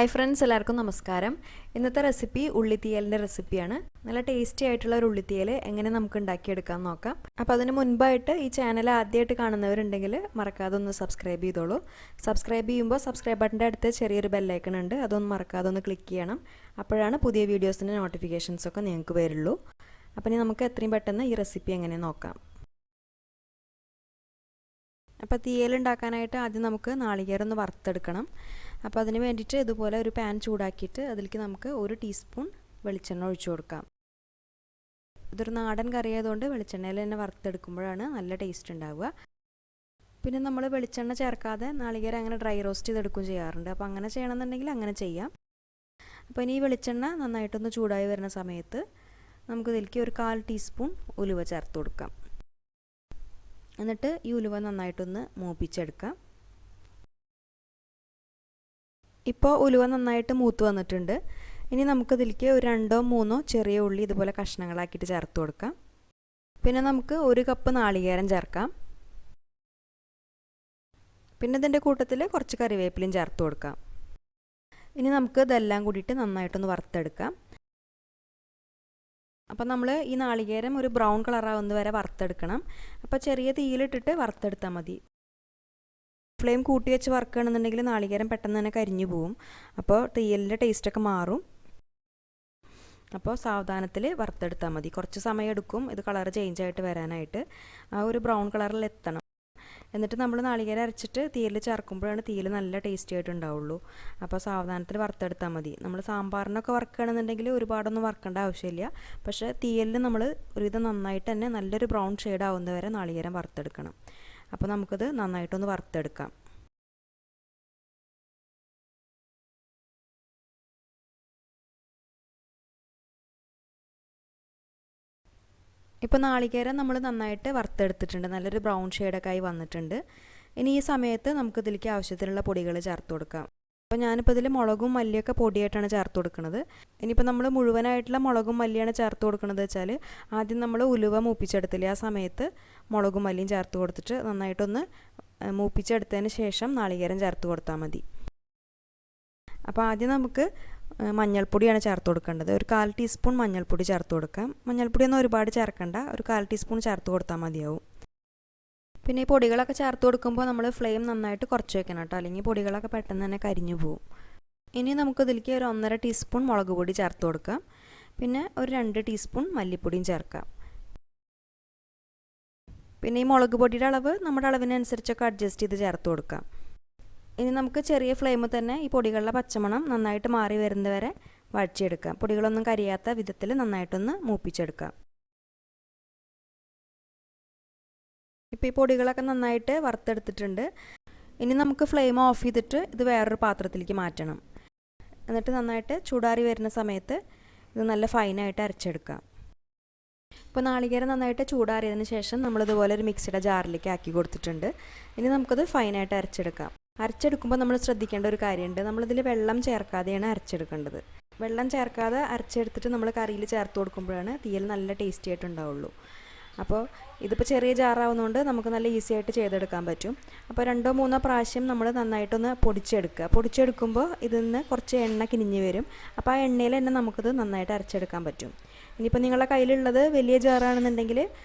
Hi friends, എല്ലാവർക്കും നമസ്കാരം. ഇന്നത്തെ റെസിപ്പി ഉള്ളി തീയലിൻ്റെ റെസിപ്പിയാണ്. നല്ല ടേസ്റ്റി ആയിട്ടുള്ള ഒരു ഉള്ളി തീയൽ എങ്ങനെ നമുക്ക് ഉണ്ടാക്കിയെടുക്കാൻ നോക്കാം. അപ്പോൾ അതിന് മുൻപായിട്ട് ഈ ചാനൽ ആദ്യമായിട്ട് കാണുന്നവരുണ്ടെങ്കിൽ മറക്കാതെ ഒന്ന് സബ്സ്ക്രൈബ് ചെയ്തോളൂ. സബ്സ്ക്രൈബ് ചെയ്യുമ്പോൾ സബ്സ്ക്രൈബ് ബട്ടൻ്റെ അടുത്ത് ചെറിയൊരു ബെല്ലൈക്കൺ ഉണ്ട്, അതൊന്ന് മറക്കാതെ ഒന്ന് ക്ലിക്ക് ചെയ്യണം. അപ്പോഴാണ് പുതിയ വീഡിയോസിൻ്റെ നോട്ടിഫിക്കേഷൻസൊക്കെ നിങ്ങൾക്ക് വരുള്ളൂ. അപ്പോൾ ഇനി നമുക്ക് എത്രയും പെട്ടെന്ന് ഈ റെസിപ്പി എങ്ങനെ നോക്കാം. അപ്പോൾ തീയൽ ഉണ്ടാക്കാനായിട്ട് ആദ്യം നമുക്ക് നാളികേരം ഒന്ന് വറുത്തെടുക്കണം. അപ്പോൾ അതിന് വേണ്ടിയിട്ട് ഇതുപോലെ ഒരു പാൻ ചൂടാക്കിയിട്ട് അതിലേക്ക് നമുക്ക് 1 ടീസ്പൂൺ വെളിച്ചെണ്ണ ഒഴിച്ചു കൊടുക്കാം. ഇതൊരു നാടൻ കറി ആയതുകൊണ്ട് വെളിച്ചെണ്ണയിൽ തന്നെ വറുത്തെടുക്കുമ്പോഴാണ് നല്ല ടേസ്റ്റ് ഉണ്ടാവുക. പിന്നെ നമ്മൾ വെളിച്ചെണ്ണ ചേർക്കാതെ നാളികേരം അങ്ങനെ ഡ്രൈ റോസ്റ്റ് ചെയ്തെടുക്കുകയും ചെയ്യാറുണ്ട്. അപ്പോൾ അങ്ങനെ ചെയ്യണമെന്നുണ്ടെങ്കിൽ അങ്ങനെ ചെയ്യാം. അപ്പോൾ ഇനി ഈ വെളിച്ചെണ്ണ നന്നായിട്ടൊന്ന് ചൂടായി വരുന്ന സമയത്ത് നമുക്ക് ഇതിലേക്ക് ഒരു 1/4 ടീസ്പൂൺ ഉലുവ ചേർത്ത് കൊടുക്കാം. എന്നിട്ട് ഈ ഉലുവ നന്നായിട്ടൊന്ന് മൂപ്പിച്ചെടുക്കാം. ഇപ്പോൾ ഉലുവ നന്നായിട്ട് മൂത്ത് വന്നിട്ടുണ്ട്. ഇനി നമുക്കിതിലേക്ക് ഒരു 2-3 ചെറിയ ഉള്ളി ഇതുപോലെ കഷ്ണങ്ങളാക്കിയിട്ട് ചേർത്ത് കൊടുക്കാം. പിന്നെ നമുക്ക് 1 കപ്പ് നാളികേരം ചേർക്കാം. പിന്നെ ഇതിൻ്റെ കൂട്ടത്തിൽ കുറച്ച് കറിവേപ്പിലയും ചേർത്ത് കൊടുക്കാം. ഇനി നമുക്ക് ഇതെല്ലാം കൂടിയിട്ട് നന്നായിട്ടൊന്ന് വറുത്തെടുക്കാം. അപ്പോൾ നമ്മൾ ഈ നാളികേരം ഒരു ബ്രൗൺ കളറാവുന്നത് വരെ വറുത്തെടുക്കണം. അപ്പോൾ ചെറിയ തീയിലിട്ടിട്ട് വറുത്തെടുത്താൽ മതി. ഫ്ലെയിം കൂട്ടി വെച്ച് വറുക്കുകയാണെന്നുണ്ടെങ്കിൽ നാളികേരം പെട്ടെന്ന് തന്നെ കരിഞ്ഞു പോവും. അപ്പോൾ തീയലിൻ്റെ ടേസ്റ്റൊക്കെ മാറും. അപ്പോൾ സാവധാനത്തിൽ വറുത്തെടുത്താൽ മതി. കുറച്ച് സമയം എടുക്കും ഇത് കളർ ചേഞ്ച് ആയിട്ട് വരാനായിട്ട്. ആ ഒരു ബ്രൗൺ കളറിൽ എത്തണം. എന്നിട്ട് നമ്മൾ നാളികേരം അരച്ചിട്ട് തീയൽ ചേർക്കുമ്പോഴാണ് തീയൽ നല്ല ടേസ്റ്റി ആയിട്ട് ഉണ്ടാവുള്ളൂ. അപ്പോൾ സാവധാനത്തിൽ വറുത്തെടുത്താൽ മതി. നമ്മൾ സാമ്പാറിനൊക്കെ വറുക്കുകയാണെന്നുണ്ടെങ്കിൽ ഒരുപാടൊന്നും വറുക്കേണ്ട ആവശ്യമില്ല. പക്ഷേ തീയലിൽ നമ്മൾ ഒരുവിധം നന്നായിട്ട് തന്നെ നല്ലൊരു ബ്രൗൺ ഷെയ്ഡ് ആവുന്നവരെ നാളികേരം വറുത്തെടുക്കണം. അപ്പോൾ നമുക്കത് നന്നായിട്ടൊന്ന് വറുത്തെടുക്കാം. ഇപ്പോൾ നാളികേരം നമ്മൾ നന്നായിട്ട് വറുത്തെടുത്തിട്ടുണ്ട്. നല്ലൊരു ബ്രൗൺ ഷെയ്ഡൊക്കെ ആയി വന്നിട്ടുണ്ട്. ഇനി ഈ സമയത്ത് നമുക്ക് ഇതിലേക്ക് ആവശ്യത്തിനുള്ള പൊടികൾ ചേർത്ത് കൊടുക്കാം. അപ്പോൾ ഞാനിപ്പോൾ ഇതിൽ മുളകും മല്ലിയൊക്കെ പൊടിയായിട്ടാണ് ചേർത്ത് കൊടുക്കുന്നത്. ഇനിയിപ്പോൾ നമ്മൾ മുഴുവനായിട്ടുള്ള മുളകും മല്ലിയാണ് ചേർത്ത് കൊടുക്കുന്നത് വെച്ചാൽ ആദ്യം നമ്മൾ ഉലുവ മൂപ്പിച്ചെടുത്തില്ലേ, ആ സമയത്ത് മുളകും മല്ലിയും ചേർത്ത് കൊടുത്തിട്ട് നന്നായിട്ടൊന്ന് മൂപ്പിച്ചെടുത്തതിന് ശേഷം നാളികേരം ചേർത്ത് കൊടുത്താൽ മതി. അപ്പോൾ ആദ്യം നമുക്ക് മഞ്ഞൾപ്പൊടിയാണ് ചേർത്ത് കൊടുക്കേണ്ടത്. ഒരു 1/4 ടീസ്പൂൺ മഞ്ഞൾപ്പൊടി ചേർത്ത് കൊടുക്കാം. മഞ്ഞൾപ്പൊടിയൊന്നും ഒരുപാട് ചേർക്കണ്ട, ഒരു 1/4 ടീസ്പൂൺ ചേർത്ത് കൊടുത്താൽ മതിയാവും. പിന്നെ ഈ പൊടികളൊക്കെ ചേർത്ത് കൊടുക്കുമ്പോൾ നമ്മൾ ഫ്ലെയിം നന്നായിട്ട് കുറച്ച് വെക്കണം കേട്ടോ, അല്ലെങ്കിൽ പൊടികളൊക്കെ പെട്ടെന്ന് തന്നെ കരിഞ്ഞു പോവും. ഇനി നമുക്കിതിലേക്ക് ഒരു 1.5 ടീസ്പൂൺ മുളക് പൊടി ചേർത്ത് കൊടുക്കാം. പിന്നെ ഒരു 2 ടീസ്പൂൺ മല്ലിപ്പൊടിയും ചേർക്കാം. പിന്നെ ഈ മുളക് പൊടിയുടെ അളവ് നമ്മുടെ അളവിനനുസരിച്ചൊക്കെ അഡ്ജസ്റ്റ് ചെയ്ത് ചേർത്ത് കൊടുക്കാം. ഇനി നമുക്ക് ചെറിയ ഫ്ലെയിമിൽ തന്നെ ഈ പൊടികളുടെ പച്ചമണം നന്നായിട്ട് മാറി വരുന്നത് വരെ വഴറ്റിയെടുക്കാം. പൊടികളൊന്നും കരിയാത്ത വിധത്തിൽ നന്നായിട്ടൊന്ന് മൂപ്പിച്ചെടുക്കാം. ഇപ്പോൾ ഈ പൊടികളൊക്കെ നന്നായിട്ട് വറുത്തെടുത്തിട്ടുണ്ട്. ഇനി നമുക്ക് ഫ്ലെയിം ഓഫ് ചെയ്തിട്ട് ഇത് വേറൊരു പാത്രത്തിലേക്ക് മാറ്റണം. എന്നിട്ട് നന്നായിട്ട് ചൂടാറി വരുന്ന സമയത്ത് ഇത് നല്ല ഫൈനായിട്ട് അരച്ചെടുക്കാം. ഇപ്പോൾ നാളികേരം നന്നായിട്ട് ചൂടാറിയതിന് ശേഷം നമ്മളിതുപോലെ ഒരു മിക്സിയുടെ ജാറിലേക്ക് ആക്കി കൊടുത്തിട്ടുണ്ട്. ഇനി നമുക്കത് ഫൈനായിട്ട് അരച്ചെടുക്കാം. അരച്ചെടുക്കുമ്പോൾ നമ്മൾ ശ്രദ്ധിക്കേണ്ട ഒരു കാര്യമുണ്ട്. നമ്മളിതിൽ വെള്ളം ചേർക്കാതെയാണ് അരച്ചെടുക്കേണ്ടത്. വെള്ളം ചേർക്കാതെ അരച്ചെടുത്തിട്ട് നമ്മൾ കറിയിൽ ചേർത്ത് കൊടുക്കുമ്പോഴാണ് തീയൽ നല്ല ടേസ്റ്റി ആയിട്ടുണ്ടാവുള്ളൂ. അപ്പോൾ ഇതിപ്പോൾ ചെറിയ ജാറാവുന്നതുകൊണ്ട് നമുക്ക് നല്ല ഈസി ആയിട്ട് ചെയ്തെടുക്കാൻ പറ്റും. അപ്പോൾ 2-3 പ്രാവശ്യം നമ്മൾ നന്നായിട്ടൊന്ന് പൊടിച്ചെടുക്കുക. പൊടിച്ചെടുക്കുമ്പോൾ ഇതിൽ നിന്ന് കുറച്ച് എണ്ണ കിനിഞ്ഞ് വരും. അപ്പോൾ ആ എണ്ണയിൽ തന്നെ നമുക്കിത് നന്നായിട്ട് അരച്ചെടുക്കാൻ പറ്റും. ഇനിയിപ്പോൾ നിങ്ങളുടെ കയ്യിലുള്ളത് വലിയ ജാറാണെന്നുണ്ടെങ്കിൽ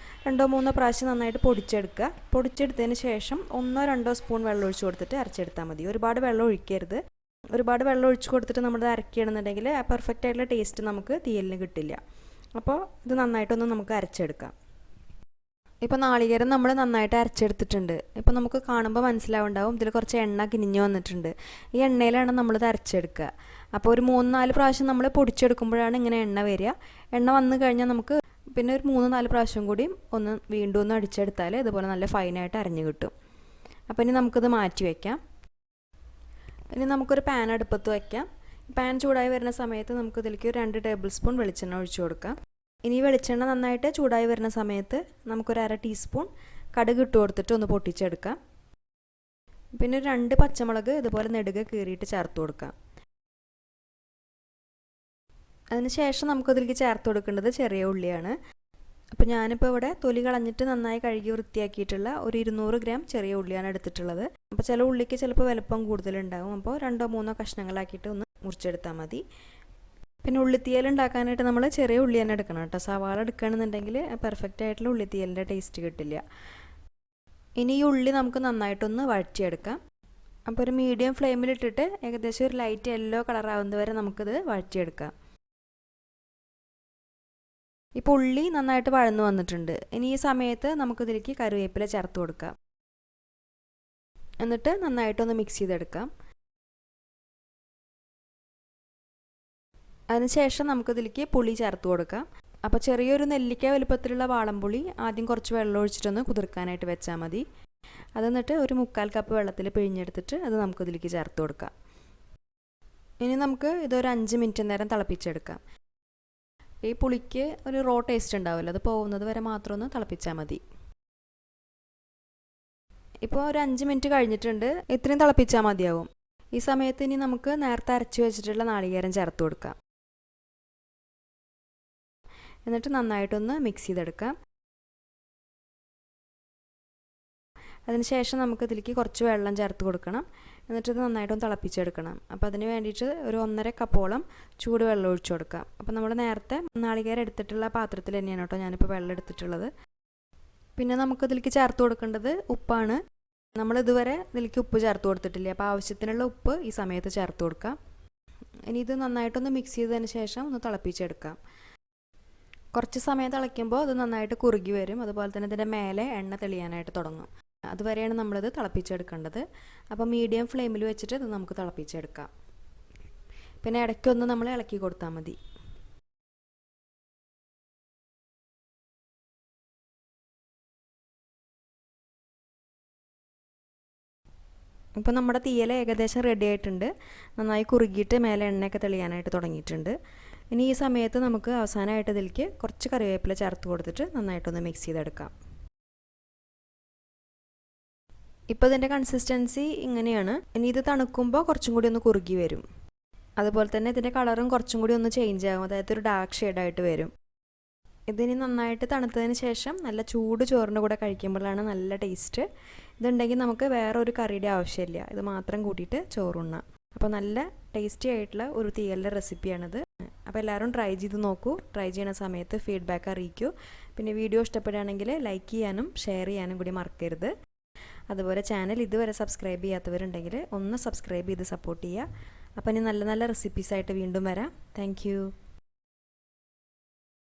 2-3 പ്രാവശ്യം നന്നായിട്ട് പൊടിച്ചെടുക്കുക. പൊടിച്ചെടുത്തതിന് ശേഷം 1-2 സ്പൂൺ വെള്ളം ഒഴിച്ച് കൊടുത്തിട്ട് അരച്ചെടുത്താൽ മതി. ഒരുപാട് വെള്ളം ഒഴിക്കരുത്. ഒരുപാട് വെള്ളം ഒഴിച്ച് കൊടുത്തിട്ട് നമ്മൾ അരക്കുകയാണെന്നുണ്ടെങ്കിൽ ആ പെർഫെക്റ്റ് ആയിട്ടുള്ള ടേസ്റ്റ് നമുക്ക് തീയലിന് കിട്ടില്ല. അപ്പോൾ ഇത് നന്നായിട്ടൊന്ന് നമുക്ക് അരച്ചെടുക്കാം. ഇപ്പോൾ നാളികേരം നമ്മൾ നന്നായിട്ട് അരച്ചെടുത്തിട്ടുണ്ട്. ഇപ്പോൾ നമുക്ക് കാണുമ്പോൾ മനസ്സിലാവുണ്ടാവും ഇതിൽ കുറച്ച് എണ്ണ കിനിഞ്ഞ് വന്നിട്ടുണ്ട്. ഈ എണ്ണയിലാണ് നമ്മളിത് അരച്ചെടുക്കുക. അപ്പോൾ ഒരു 3-4 പ്രാവശ്യം നമ്മൾ പൊടിച്ചെടുക്കുമ്പോഴാണ് ഇങ്ങനെ എണ്ണ വരിക. എണ്ണ വന്നു കഴിഞ്ഞാൽ നമുക്ക് പിന്നെ ഒരു 3-4 പ്രാവശ്യം കൂടി വീണ്ടും ഒന്ന് അടിച്ചെടുത്താൽ ഇതുപോലെ നല്ല ഫൈനായിട്ട് അരഞ്ഞു കിട്ടും. അപ്പോൾ ഇനി നമുക്കിത് മാറ്റി വയ്ക്കാം. ഇനി നമുക്കൊരു പാൻ അടുപ്പത്ത് വയ്ക്കാം. പാൻ ചൂടായി വരുന്ന സമയത്ത് നമുക്കിതിലേക്ക് 2 ടേബിൾ സ്പൂൺ വെളിച്ചെണ്ണ ഒഴിച്ചു കൊടുക്കാം. ഇനി വെളിച്ചെണ്ണ നന്നായിട്ട് ചൂടായി വരുന്ന സമയത്ത് നമുക്കൊരു 1/2 ടീസ്പൂൺ കടുക് ഇട്ട് കൊടുത്തിട്ട് ഒന്ന് പൊട്ടിച്ചെടുക്കാം. പിന്നെ ഒരു 2 പച്ചമുളക് ഇതുപോലെ നെടുകെ കീറിയിട്ട് ചേർത്ത് കൊടുക്കാം. അതിനുശേഷം നമുക്കതിലേക്ക് ചേർത്ത് കൊടുക്കേണ്ടത് ചെറിയ ഉള്ളിയാണ്. അപ്പോൾ ഞാനിപ്പോൾ ഇവിടെ തൊലി കളഞ്ഞിട്ട് നന്നായി കഴുകി വൃത്തിയാക്കിയിട്ടുള്ള ഒരു 200 ഗ്രാം ചെറിയ ഉള്ളിയാണ് എടുത്തിട്ടുള്ളത്. അപ്പോൾ ചില ഉള്ളിക്ക് ചിലപ്പോൾ വലുപ്പം കൂടുതലുണ്ടാകും. അപ്പോൾ 2-3 കഷ്ണങ്ങളാക്കിയിട്ട് ഒന്ന് മുറിച്ചെടുത്താൽ മതി. പിന്നെ ഉള്ളിത്തീയൽ ഉണ്ടാക്കാനായിട്ട് നമ്മൾ ചെറിയ ഉള്ളി തന്നെ എടുക്കണം കേട്ടോ. സവാള എടുക്കുകയാണെന്നുണ്ടെങ്കിൽ പെർഫെക്റ്റ് ആയിട്ടുള്ള ഉള്ളിത്തീയലിൻ്റെ ടേസ്റ്റ് കിട്ടില്ല. ഇനി ഈ ഉള്ളി നമുക്ക് നന്നായിട്ടൊന്ന് വഴറ്റിയെടുക്കാം. അപ്പോൾ ഒരു മീഡിയം ഫ്ലെയിമിലിട്ടിട്ട് ഏകദേശം ഒരു ലൈറ്റ് യെല്ലോ കളറാവുന്നത് വരെ നമുക്കിത് വഴറ്റിയെടുക്കാം. ഇപ്പോൾ ഉള്ളി നന്നായിട്ട് വഴന്നു വന്നിട്ടുണ്ട്. ഇനി ഈ സമയത്ത് നമുക്കിതിലേക്ക് കറിവേപ്പില ചേർത്ത് കൊടുക്കാം. എന്നിട്ട് നന്നായിട്ടൊന്ന് മിക്സ് ചെയ്തെടുക്കാം. അതിനുശേഷം നമുക്കിതിലേക്ക് പുളി ചേർത്ത് കൊടുക്കാം. അപ്പോൾ ചെറിയൊരു നെല്ലിക്ക വലുപ്പത്തിലുള്ള വാളംപുളി ആദ്യം കുറച്ച് വെള്ളം ഒഴിച്ചിട്ടൊന്ന് കുതിർക്കാനായിട്ട് വെച്ചാൽ മതി. അത് എന്നിട്ട് ഒരു 3/4 കപ്പ് വെള്ളത്തിൽ പിഴിഞ്ഞെടുത്തിട്ട് അത് നമുക്കിതിലേക്ക് ചേർത്ത് കൊടുക്കാം. ഇനി നമുക്ക് ഇതൊരു 5 മിനിറ്റ് നേരം തിളപ്പിച്ചെടുക്കാം. ഈ പുളിക്ക് ഒരു റോ ടേസ്റ്റ് ഉണ്ടാവില്ല, അത് പോകുന്നത് വരെ മാത്രം ഒന്ന് തിളപ്പിച്ചാൽ മതി. ഇപ്പോൾ ഒരു 5 മിനിറ്റ് കഴിഞ്ഞിട്ടുണ്ട്. ഇത്രയും തിളപ്പിച്ചാൽ മതിയാവും. ഈ സമയത്ത് ഇനി നമുക്ക് നേരത്തെ അരച്ച് വെച്ചിട്ടുള്ള നാളികേരം ചേർത്ത് കൊടുക്കാം. എന്നിട്ട് നന്നായിട്ടൊന്ന് മിക്സ് ചെയ്തെടുക്കാം. അതിനുശേഷം നമുക്ക് ഇതിലേക്ക് കുറച്ച് വെള്ളം ചേർത്ത് കൊടുക്കണം. എന്നിട്ട് ഇത് നന്നായിട്ടൊന്ന് തിളപ്പിച്ചെടുക്കണം. അപ്പോൾ അതിന് വേണ്ടിയിട്ട് ഒരു 1.5 കപ്പോളം ചൂട് വെള്ളം ഒഴിച്ചു കൊടുക്കാം. അപ്പോൾ നമ്മൾ നേരത്തെ നാളികേരം എടുത്തിട്ടുള്ള പാത്രത്തിൽ തന്നെയാണ് കേട്ടോ ഞാനിപ്പോൾ വെള്ളം എടുത്തിട്ടുള്ളത്. പിന്നെ നമുക്കിതിലേക്ക് ചേർത്ത് കൊടുക്കേണ്ടത് ഉപ്പാണ്. നമ്മൾ ഇതുവരെ ഇതിലേക്ക് ഉപ്പ് ചേർത്ത് കൊടുത്തിട്ടില്ല. അപ്പോൾ ആവശ്യത്തിനുള്ള ഉപ്പ് ഈ സമയത്ത് ചേർത്ത് കൊടുക്കാം. ഇനി ഇത് നന്നായിട്ടൊന്ന് മിക്സ് ചെയ്തതിന് ശേഷം ഒന്ന് തിളപ്പിച്ചെടുക്കാം. കുറച്ച് സമയം തിളയ്ക്കുമ്പോൾ അത് നന്നായിട്ട് കുറുകി വരും. അതുപോലെ തന്നെ ഇതിൻ്റെ മേലെ എണ്ണ തെളിയാനായിട്ട് തുടങ്ങും. അതുവരെയാണ് നമ്മളിത് തിളപ്പിച്ചെടുക്കേണ്ടത്. അപ്പോൾ മീഡിയം ഫ്ലെയിമിൽ വെച്ചിട്ട് ഇത് നമുക്ക് തിളപ്പിച്ചെടുക്കാം. പിന്നെ ഇടയ്ക്കൊന്ന് നമ്മൾ ഇളക്കി കൊടുത്താൽ മതി. ഇപ്പോൾ നമ്മുടെ തീയൽ ഏകദേശം റെഡി ആയിട്ടുണ്ട്. നന്നായി കുറുകിയിട്ട് മേലെ എണ്ണയൊക്കെ തെളിയാനായിട്ട് തുടങ്ങിയിട്ടുണ്ട്. ഇനി ഈ സമയത്ത് നമുക്ക് അവസാനമായിട്ട് ഇതിലേക്ക് കുറച്ച് കറിവേപ്പില ചേർത്ത് കൊടുത്തിട്ട് നന്നായിട്ടൊന്ന് മിക്സ് ചെയ്തെടുക്കാം. ഇപ്പോൾ ഇതിൻ്റെ കൺസിസ്റ്റൻസി ഇങ്ങനെയാണ്. ഇനി ഇത് തണുക്കുമ്പോൾ കുറച്ചും കൂടി ഒന്ന് കുറുകി വരും. അതുപോലെ തന്നെ ഇതിൻ്റെ കളറും കുറച്ചും കൂടി ഒന്ന് ചേഞ്ച് ആകും. അതായത് ഒരു ഡാർക്ക് ഷെയ്ഡായിട്ട് വരും. ഇതിനി നന്നായിട്ട് തണുത്തതിന് ശേഷം നല്ല ചൂട് ചോറിൻ്റെ കൂടെ കഴിക്കുമ്പോഴാണ് നല്ല ടേസ്റ്റ്. ഇതുണ്ടെങ്കിൽ നമുക്ക് വേറെ ഒരു കറിയുടെ ആവശ്യമില്ല, ഇത് മാത്രം കൂട്ടിയിട്ട് ചോറുണ്ണാം. അപ്പോൾ നല്ല ടേസ്റ്റി ആയിട്ടുള്ള ഒരു തീയലിൻ്റെ റെസിപ്പിയാണിത്. അപ്പോൾ എല്ലാവരും ട്രൈ ചെയ്ത് നോക്കൂ. ട്രൈ ചെയ്യുന്ന സമയത്ത് ഫീഡ്ബാക്ക് അറിയിക്കൂ. പിന്നെ വീഡിയോ ഇഷ്ടപ്പെടുകയാണെങ്കിൽ ലൈക്ക് ചെയ്യാനും ഷെയർ ചെയ്യാനും കൂടി മറക്കരുത്. അതുപോലെ ചാനൽ ഇതുവരെ സബ്സ്ക്രൈബ് ചെയ്യാത്തവരുണ്ടെങ്കിൽ ഒന്ന് സബ്സ്ക്രൈബ് ചെയ്ത് സപ്പോർട്ട് ചെയ്യുക. അപ്പോൾ ഇനി നല്ല നല്ല റെസിപ്പീസായിട്ട് വീണ്ടും വരാം. താങ്ക്